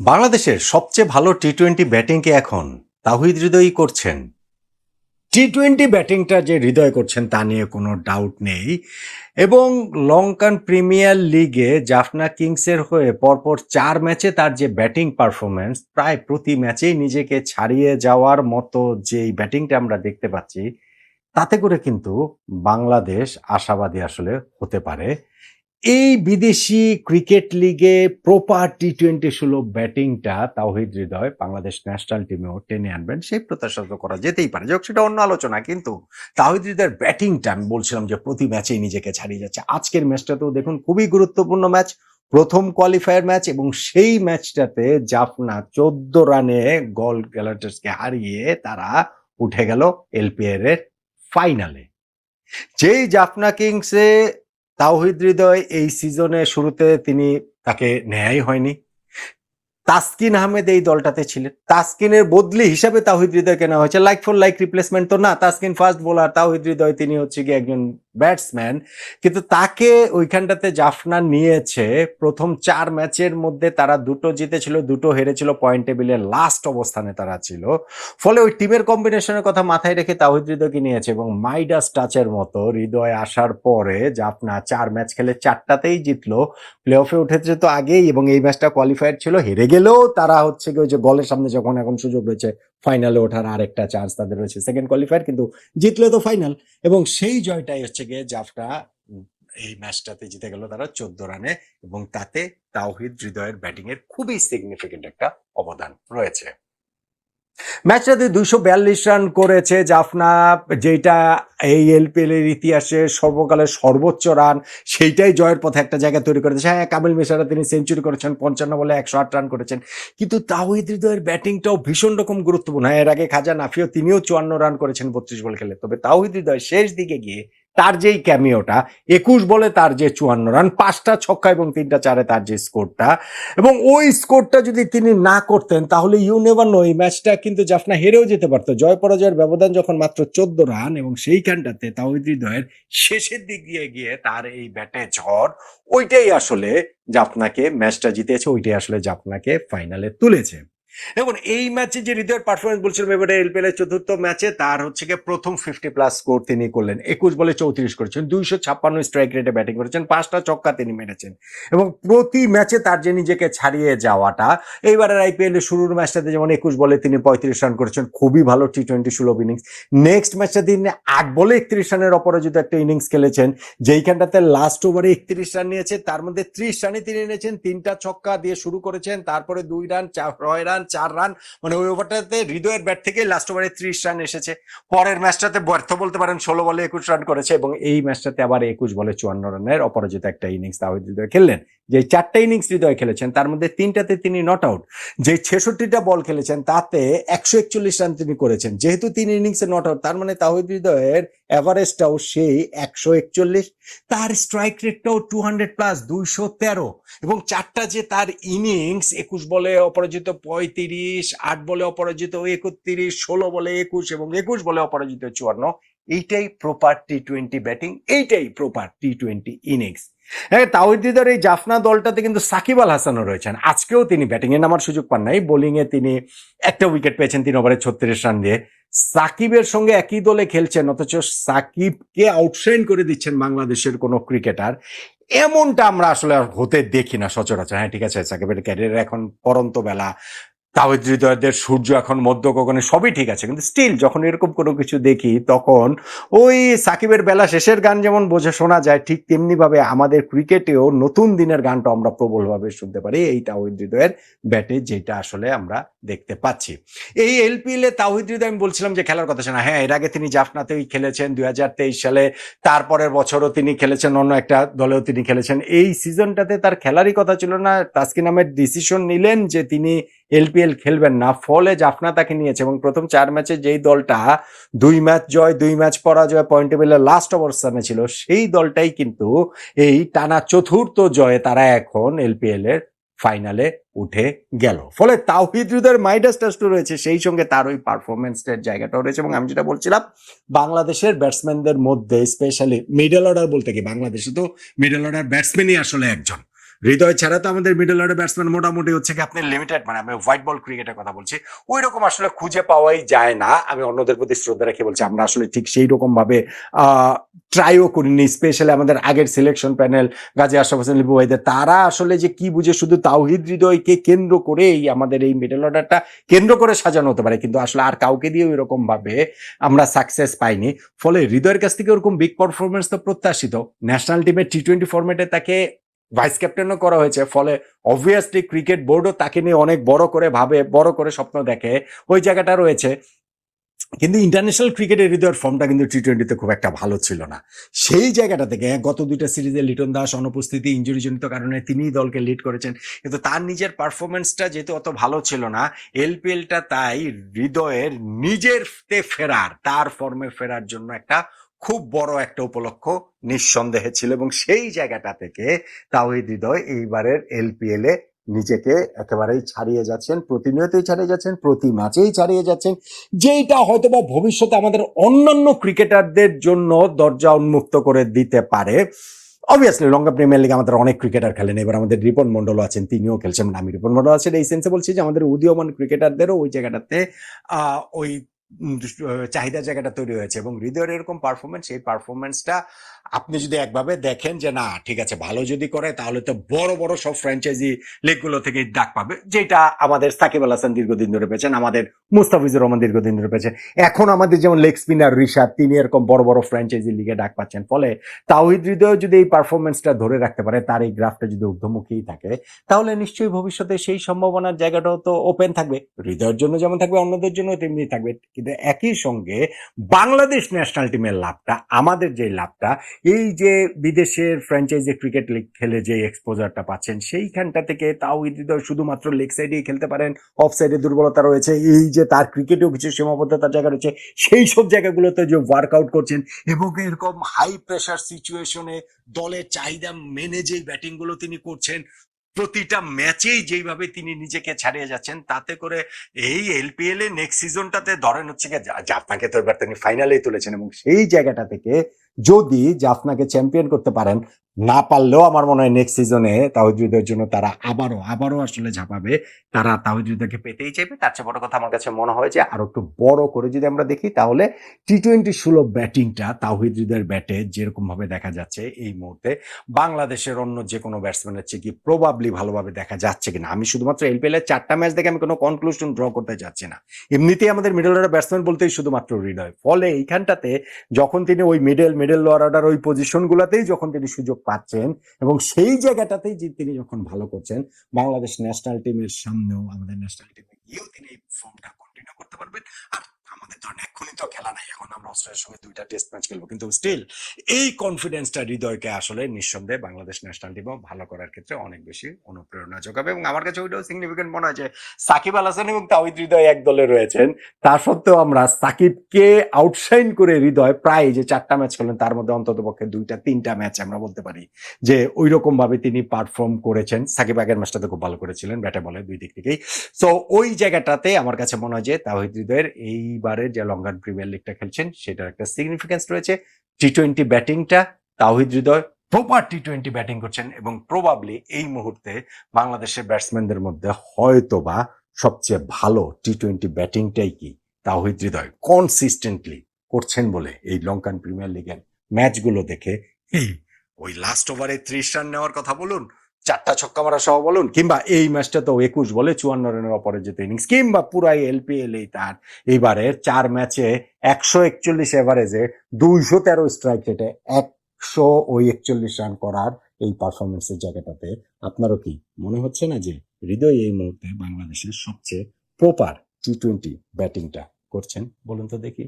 বাংলাদেশের সবচেয়ে ভালো টি-20 ব্যাটিংকে এখন তাওহিদ হৃদয়ই করছেন। টি-20 ব্যাটিংটা যে হৃদয় করছেন তা নিয়ে কোনো ডাউট নেই। এবং লঙ্কান প্রিমিয়ার লিগে জাফনা কিংসের হয়ে পরপর 4 ম্যাচে তার যে ব্যাটিং পারফরমেন্স, প্রায় প্রতি ম্যাচেই নিজেকে ছাড়িয়ে যাওয়ার মতো যেই ব্যাটিংটা আমরা দেখতে পাচ্ছি, তাতে করে কিন্তু বাংলাদেশ আশাবাদী আসলে হতে পারে। এই বিদেশি ক্রিকেট লিগে প্রপার টি-20 সুলভ ব্যাটিংটা তাওহিদ হৃদয় বাংলাদেশ ন্যাশনাল টিমেও টেনে আনবেন, সেই প্রত্যাশা তো করা যেতেই পারে। যাক, সেটা অন্য আলোচনা। কিন্তু তাওহিদ হৃদয়ের ব্যাটিংটা আমি বলছিলাম যে প্রতি ম্যাচেই নিজেকে ছাড়িয়ে যাচ্ছে। আজকের ম্যাচটাতেও দেখুন, খুবই গুরুত্বপূর্ণ ম্যাচ, প্রথম কোয়ালিফায়ার ম্যাচ, এবং সেই ম্যাচটাতে জাফনা 14 রানে গল গ্যালাটার্সকে হারিয়ে তারা উঠে গেল এলপিএল এর ফাইনালে। যেই জাফনা কিংসে তাওহিদ হৃদয় এই সিজনে শুরুতে তাকে নেয়াই হয়নি। তাসকিন আহমেদ এই দলটাতে ছিলেন, তাসকিনের বদলি হিসাবে তাওহিদ হৃদয়কে নেওয়া হয়েছে। লাইক ফর লাইক রিপ্লেসমেন্ট তো না, তাসকিন ফাস্ট বোলার, তাওহিদ হৃদয় তিনি হচ্ছে গিয়ে একজন ব্যাটসম্যান। কিন্তু তাকে ওইখানটাতে জাফনা নিয়েছে। প্রথম 4 ম্যাচের মধ্যে তারা 2টো জিতেছিল, 2টো হেরেছিল, পয়েন্ট টেবিলের লাস্ট অবস্থানে তারা ছিল। ফলে ওই টিমের কম্বিনেশনের কথা মাথায় রেখে তাওহিদ হৃদয়কে নিয়েছে, এবং মাইডাস টাচের মতো হৃদয় আসার পরে জাফনা 4 ম্যাচ খেলে 4টাতেই জিতলো, প্লে অফে উঠেছে তো আগেই, এবং এই ম্যাচটা কোয়ালিফায়ার ছিল। হেরে গেলেও তারা হচ্ছে কি ওই যে গলের সামনে যখন এখন সুযোগ রয়েছে ফাইনালে ওঠার আরেকটা চান্স তাদের রয়েছে, সেকেন্ড কোয়ালিফায়ার, কিন্তু জিতলে তো ফাইনাল। এবং সেই জয়টাই হচ্ছে গিয়ে জাফনা এই ম্যাচটাতে জিতে গেল তারা 14 রানে, এবং তাতে তাওহিদ হৃদয়ের ব্যাটিং এর খুবই সিগনিফিকেন্ট একটা অবদান রয়েছে। ম্যাচটাতে 242 রান করেছে জাফনা, যেটা এই এলপিএল এর ইতিহাসে সর্বকালের সর্বোচ্চ রান, সেইটাই জয়ের পথে একটা জায়গা তৈরি করেছে। হ্যাঁ, কামিল মিশরা তিনি সেঞ্চুরি করেছেন, 55 বলে 108 রান করেছেন, কিন্তু তাওহিদ হৃদয়ের ব্যাটিংটাও ভীষণ রকম গুরুত্বপূর্ণ। হ্যাঁ, এর আগে খাজা নাফিও তিনিও 54 রান করেছেন 32 বল খেলে, তবে তাওহিদ হৃদয় শেষ দিকে গিয়ে তার যেই ক্যামিওটা, 21 বলে তার যে 54 রান, 5টা ছক্কা এবং 3টা চারে তার যে স্কোরটা, এবং ওই স্কোরটা যদি তিনি না করতেন তাহলে ইউ নেভার নো, এই ম্যাচটা কিন্তু জাফনা হেরেও যেতে পারতো। জয় পরাজয়ের ব্যবধান যখন মাত্র 14 রান, এবং সেইখানটাতে তাওহিদ হৃদয়ের শেষের দিক দিয়ে গিয়ে তার এই ব্যাটে ঝড়, ওইটাই আসলে জাফনাকে ম্যাচটা জিতেছে, ওইটাই আসলে জাফনাকে ফাইনালে তুলেছে। দেখুন, এই ম্যাচে যে হৃদয়ের পারফরমেন্স বলছিলাম, এবারে এলপিএল এর 4র্থ ম্যাচে তার হচ্ছে গিয়ে প্রথম 50+ স্কোর তিনি করলেন। 21 বলে 34 করেছেন, 256 স্ট্রাইক রেটে ব্যাটিং করেছেন, 5টা ছক্কা তিনি মেরেছেন, এবং প্রতি ম্যাচে তার যে নিজেকে ছাড়িয়ে যাওয়াটা, এইবারের আইপিএল এর শুরুর ম্যাচটাতে যেমন 21 বলে তিনি 35 রান করেছেন, খুবই ভালো টি-20 সুলভ ইনিংস। নেক্সট ম্যাচটা তিনি 8 বলে 31 রানের অপরাজিত একটা ইনিংস খেলেছেন, যেইখানটাতে লাস্ট ওভারে 31 রান নিয়েছে, তার মধ্যে 30 রানে তিনি এনেছেন, 3টা ছক্কা দিয়ে শুরু করেছেন, তারপরে 2 রান, 6 রান, 4 রান, মানে ওই ওভারটাতে হৃদয়ের ব্যাট থেকে লাস্ট ওভারে 30 রান এসেছে। পরের ম্যাচটাতে ব্যর্থ বলতে পারেন, 16 বলে 21 রান করেছে, এবং এই ম্যাচটাতে আবার 21 বলে 54 রানের অপরাজিত একটা ইনিংস তাওহিদ হৃদয় খেললেন। যে 4টা ইনিংস হৃদয় খেলেছেন, তার মধ্যে 3টাতে তিনি নট আউট। যে 66টা বল খেলেছেন তাতে 141 রান তিনি করেছেন। যেহেতু 3 ইনিংসে নট আউট, তার মানে তাওহিদ হৃদয়ের এভারেজটাও সেই 141, তার স্ট্রাইক রেটটাও 200+, 213, এবং 4টা যে তার ইনিংস, 21 বলে অপরাজিত 35, 8 বলে অপরাজিত 31, 16 বলে 21, এবং 21 বলে অপরাজিত 54, এইটাই প্রপার টি-20 ব্যাটিং, এইটাই প্রপার টি-20 ইনিংস। হ্যাঁ, তাওহিদ হৃদয়ের এই জাফনা দলটাতে কিন্তু সাকিব আল হাসানও রয়েছেন। আজকেও তিনি ব্যাটিং এ নামার সুযোগ পান নাই, বোলিং এ তিনি একটা উইকেট পেয়েছেন 3 ওভারে 36 রান দিয়ে। সাকিবের সঙ্গে একই দলে খেলছেন, অথচ সাকিবকে আউটশাইন করে দিচ্ছেন বাংলাদেশের কোন ক্রিকেটার, এমনটা আমরা আসলে হতে দেখি না সচরাচর। হ্যাঁ, ঠিক আছে, সাকিবের ক্যারিয়ার এখন পরন্ত বেলা, তাওহিদ হৃদয়দের সূর্য এখন মধ্য গগনে, সবই ঠিক আছে, কিন্তু স্টিল যখন এরকম কোনো কিছু দেখি, তখন ওই সাকিবের বেলা শেষের গান যেমন বোঝা শোনা যায়, ঠিক তেমনি ভাবে আমাদের ক্রিকেটেও নতুন দিনের গানটা আমরা প্রবলভাবে শুনতে পারি এই তাওহিদ হৃদয়ের ব্যাটে, যেটা আসলে আমরা দেখতে পাচ্ছি। এই এলপিএল এ তাওহিদ হৃদয়, আমি বলছিলাম যে খেলার কথা শোনা, হ্যাঁ, এর আগে তিনি জাফনাতেই খেলেছেন 2023 সালে, তারপরের বছরও তিনি খেলেছেন, অন্য একটা দলেও তিনি খেলেছেন। এই সিজনটাতে তার খেলারই কথা ছিল না, তাসকিন আহমেদ ডিসিশন নিলেন যে তিনি এলপিএল খেলবেন না, ফলে জাফনা তাকে নিয়েছে, এবং প্রথম 4 ম্যাচে যেই দলটা 2 ম্যাচ জয় 2 ম্যাচ পরাজয় পয়েন্ট টেবিলের লাস্ট অবস্থানে ছিল, সেই দলটাই কিন্তু এই টানা 4র্থ জয়ে তারা এখন এলপিএল এর ফাইনালে উঠে গেল। ফলে তাওহিদ হৃদয়ের মাইডাস টাচ রয়েছে, সেই সঙ্গে তার ওই পারফরমেন্সের জায়গাটাও রয়েছে। এবং আমি যেটা বলছিলাম, বাংলাদেশের ব্যাটসম্যানদের মধ্যে স্পেশালি মিডল অর্ডার বলতে কি, বাংলাদেশে তো মিডল অর্ডার ব্যাটসম্যানই আসলে একজন, হৃদয় ছাড়া তো আমাদের মিডল অর্ডার ব্যাটসম্যান মোটামুটি হচ্ছে কি আপনি লিমিটেড, মানে আমি হোয়াইট বল ক্রিকেটের কথা বলছি, ওই রকম আসলে খুঁজে পাওয়াই যায় না। আমি অন্যদের প্রতি শ্রদ্ধা রেখে বলছি, আমরা আসলে ঠিক সেই রকম ভাবে ট্রাইও করিনি। স্পেশালি আমাদের আগের সিলেকশন প্যানেল গাজী আশরাফ হোসেন লিপু ভাইদের, তারা আসলে যে কি বুঝে শুধু তাওহিদ হৃদয়কে কেন্দ্র করেই আমাদের এই মিডল অর্ডারটা কেন্দ্র করে সাজানো হতে পারে, কিন্তু আসলে আর কাউকে দিয়ে এরকম ভাবে আমরা সাকসেস পাইনি। ফলে হৃদয়ের কাছ থেকে ওরকম বিগ পারফরমেন্স তো প্রত্যাশিত। ন্যাশনাল টিমের টি-20 ফরম্যাটে তাকে ভাইস ক্যাপ্টেনও করা হয়েছে, ফলে অবভিয়াসলি ক্রিকেট বোর্ডও তাকে নিয়ে অনেক বড় করে ভাবে, বড় করে স্বপ্ন দেখে, ওই জায়গাটা রয়েছে। কিন্তু ইন্টারন্যাশনাল ক্রিকেটের হৃদয়ের ফর্মটা কিন্তু টি-20তে খুব একটা ভালো ছিল না। সেই জায়গাটা থেকে গত দুইটা সিরিজে লিটন দাস অনুপস্থিতি, ইনজুরিজনিত কারণে তিনিই দলকে লিড করেছেন, কিন্তু তার নিজের পারফরমেন্সটা যেহেতু অত ভালো ছিল না, এলপিএলটা তাই হৃদয়ের নিজের ফেরার, তার ফর্মে ফেরার জন্য একটা খুব বড় একটা উপলক্ষ নিঃসন্দেহে ছিল। এবং সেই জায়গাটা থেকে তাওহিদ হৃদয় এইবারের এলপিএল এ নিজেকে একেবারেই ছাড়িয়ে যাচ্ছেন, প্রতিনিয়তই ছাড়িয়ে যাচ্ছেন, প্রতি ম্যাচেই ছাড়িয়ে যাচ্ছেন, যেটা হয়তোবা ভবিষ্যতে আমাদের অন্যান্য ক্রিকেটারদের জন্য দরজা উন্মুক্ত করে দিতে পারে। অবভিয়াসলি লঙ্কা প্রিমিয়ার লিগে আমাদের অনেক ক্রিকেটার খেলেন, এবার আমাদের রিপন মন্ডল আছেন, তিনিও খেলছেন। আমি রিপন মন্ডল আছেন এই সেন্সে বলছি যে আমাদের উদীয়মান ক্রিকেটারদেরও ওই জায়গাটাতে ওই চাহিদা জায়গাটা তৈরি হয়েছে। এবং হৃদয়ের এরকম পারফরমেন্স, এই পারফরমেন্সটা আপনি যদি একভাবে দেখেন যে না ঠিক আছে, ভালো যদি করে তাহলে তো বড় বড় সব ফ্র্যাঞ্চাইজি লিগগুলো থেকে ডাক পাবে, যেটা আমাদের সাকিব আল হাসান দীর্ঘদিন ধরে পেয়েছেন, আমাদের মুস্তাফিজুর রহমান দীর্ঘদিন ধরে পেয়েছেন, এখন আমাদের যেমন লেগ স্পিনার ঋষাদ, তিনি এরকম বড় বড় ফ্র্যাঞ্চাইজি লিগে ডাক পাচ্ছেন। ফলে তাওহিদ হৃদয় যদি এই পারফরমেন্সটা ধরে রাখতে পারে, তার এই গ্রাফটা যদি ঊর্ধ্বমুখী থাকে, তাহলে নিশ্চয়ই ভবিষ্যতে সেই সম্ভাবনার জায়গাটাও তো ওপেন থাকবে, হৃদয়ের জন্য যেমন থাকবে, অন্যদের জন্য তেমনি থাকবে। কিন্তু একই সঙ্গে বাংলাদেশ ন্যাশনাল টিমের লাভটা, আমাদের যে লাভটা, এই যে বিদেশের ফ্র্যাঞ্চাইজি ক্রিকেট লিগ খেলে যে এক্সপোজারটা পাচ্ছেন, সেইখানটা থেকে তাওহিদ হৃদয় শুধুমাত্র লেগ সাইডেই খেলতে পারেন, অফ সাইডে দুর্বলতা রয়েছে, এই যে তার ক্রিকেটেও কিছু সীমাবদ্ধতার জায়গা রয়েছে, সেই সব জায়গাগুলোতে যে ওয়ার্কআউট করছেন এবং এরকম হাই প্রেশার সিচুয়েশনে দলের চাহিদা মেনে যেই ব্যাটিং গুলো তিনি করছেন, প্রতিটা ম্যাচেই যেইভাবে তিনি নিজেকে ছাড়িয়ে যাচ্ছেন, তাতে করে এই এলপিএল এ নেক্সট সিজনটাতে ধরেন হচ্ছে কি জাফনাকে তো এবার তিনি ফাইনালেই তুলেছেন, এবং সেই জায়গাটা থেকে যদি জাফনাকে চ্যাম্পিয়ন করতে পারেন, না পারলেও আমার মনে হয় নেক্সট সিজনে তাওহিদ হৃদয়ের জন্য তারা আবারও আসলে ঝাঁপাবে, তারা তাওহিদ হৃদয়কে পেতেই চাইবে। তার চেয়ে বড় কথা আমার কাছে মনে হয় যে আরো একটু বড় করে যদি আমরা দেখি, তাহলে টি-20 সুলভ ব্যাটিংটা তাওহিদ হৃদয়ের ব্যাটে যেরকম ভাবে দেখা যাচ্ছে এই মুহূর্তে, বাংলাদেশের অন্য যে কোনো ব্যাটসম্যানের চেয়ে কি প্রবাবলি ভালোভাবে দেখা যাচ্ছে কিনা। আমি শুধুমাত্র এলপিএল এর 4টা ম্যাচ দেখে আমি কোনো কনক্লুশন ড্র করতে যাচ্ছি না। এমনিতেই আমাদের মিডল অর্ডার ব্যাটসম্যান বলতেই শুধুমাত্র হৃদয়। ফলে এইখানটাতে যখন তিনি ওই মিডল লোয়ার অর্ডার ওই পজিশন গুলাতেই যখন তিনি সুযোগ পাচ্ছেন, এবং সেই জায়গাটাতেই যে তিনি যখন ভালো করছেন, বাংলাদেশ ন্যাশনাল টিমের সামনেও, আমাদের ন্যাশনাল টিমে গিয়েও তিনি এই ফর্মটা কন্টিনিউ করতে পারবেন। আর আমাদের ধরেন এখনই তো খেলা নাই, এখন আমরা অস্ট্রেলিয়ার সঙ্গে 2টা টেস্ট ম্যাচ খেলবো, কিন্তু স্টিল এই কনফিডেন্সটা হৃদয়কে আসলে নিঃসন্দেহে বাংলাদেশ ন্যাশনাল টিমও ভালো করার ক্ষেত্রে অনেক বেশি অনুপ্রেরণা যোগাবে। এবং আমার কাছে ওইটাও সিগনিফিকেন্ট মনে হয় যে সাকিব আল হাসান এবং তাওহিদ হৃদয় এক দলে রয়েছেন, তা সত্ত্বেও আমরা সাকিবকে আউটশাইন করে হৃদয় প্রায় যে 4টা ম্যাচ খেলেন, তার মধ্যে অন্তত পক্ষে 2-3টা ম্যাচ আমরা বলতে পারি যে ওই রকম ভাবে তিনি পারফর্ম করেছেন। সাকিব আগের ম্যাচটাতে খুব ভালো করেছিলেন ব্যাটে বলে দুই দিক থেকেই। সো ওই জায়গাটাতে আমার কাছে মনে হয় যে তাওহিদ হৃদয়ের এইবারের যে লঙ্কান প্রিমিয়ার লিগটা খেলছেন, সেটার একটা সিগনিফিকেন্স রয়েছে। টি-20 ব্যাটিংটা তাওহিদ হৃদয় প্রপার টি-20 ব্যাটিং করছেন, এবং প্রবাবলি এই মুহূর্তে বাংলাদেশের ব্যাটসম্যানদের মধ্যে হয়তোবা সবচেয়ে ভালো টি-20 ব্যাটিংটাই কি তাওহিদ হৃদয় কনসিস্টেন্টলি করছেন বলে এই লঙ্কান প্রিমিয়ার লিগের ম্যাচগুলো দেখে, এই ওই লাস্ট ওভারে 30 রান নেওয়ার কথা বলুন, 4টা ছক্কা মারা সহ বলুন, কিংবা এই ম্যাচটা তো 21 বলে 54 রানের অপরাজিত ইনিংস, কিংবা পুরাই এলপিএল এই তার এইবারের 4 ম্যাচে 141 এভারেজে 213 স্ট্রাইক রেটে 141 রান করার এই পারফরমেন্সের জায়গাটাতে আপনারও কি মনে হচ্ছে না যে হৃদয় এই মুহূর্তে বাংলাদেশের সবচেয়ে প্রপার টি-20 ব্যাটিংটা করছেন? বলুন তো দেখি।